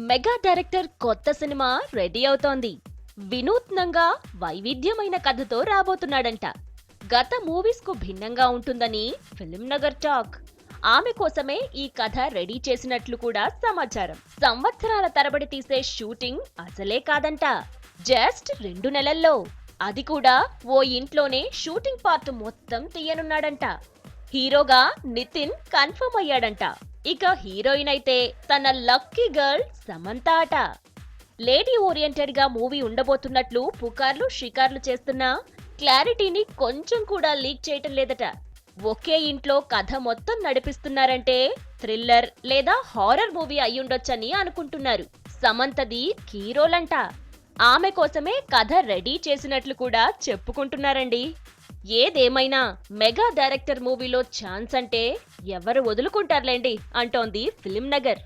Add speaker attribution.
Speaker 1: Mega director కొత్త cinema ready అవుతోంది. వినూత్నంగా వైవిధ్యమైన కథతో రాబోతున్నాడంట. గత మూవీస్ కు భిన్నంగా ఉంటుందని ఫిల్మ్ నగర్ టాక్. ఆమె కోసమే ఈ కథ రెడీ చేసినట్లు కూడా సమాచారం. సంవత్సరాల తరబడి తీసే షూటింగ్ అసలే కాదంట. జస్ట్ 2 నెలల్లో, అది కూడా ఓ ఇంట్లోనే షూటింగ్ పార్ట్ మొత్తం తీయనున్నాడంట. హీరోగా నితిన్ కన్ఫర్మ్ అయ్యాడంట. ఇక హీరోయిన్ అయితే తన లక్కీ గర్ల్ సమంత అట. లేడీ ఓరియంటెడ్ గా మూవీ ఉండబోతున్నట్లు పుకార్లు షికార్లు చేస్తున్నా క్లారిటీని కొంచెం కూడా లీక్ చేయటం లేదట. ఒకే ఇంట్లో కథ మొత్తం నడిపిస్తున్నారంటే థ్రిల్లర్ లేదా హారర్ మూవీ అయ్యుండొచ్చని అనుకుంటున్నారు. సమంతది కీ రోల్ అంట. ఆమె కోసమే కథ రెడీ చేసినట్లు కూడా చెప్పుకుంటున్నారండి. ఏదేమైనా మెగా డైరెక్టర్ మూవీలో ఛాన్స్ అంటే ఎవరు వదులుకుంటారులేండి అంటోంది ఫిల్మ్ నగర్.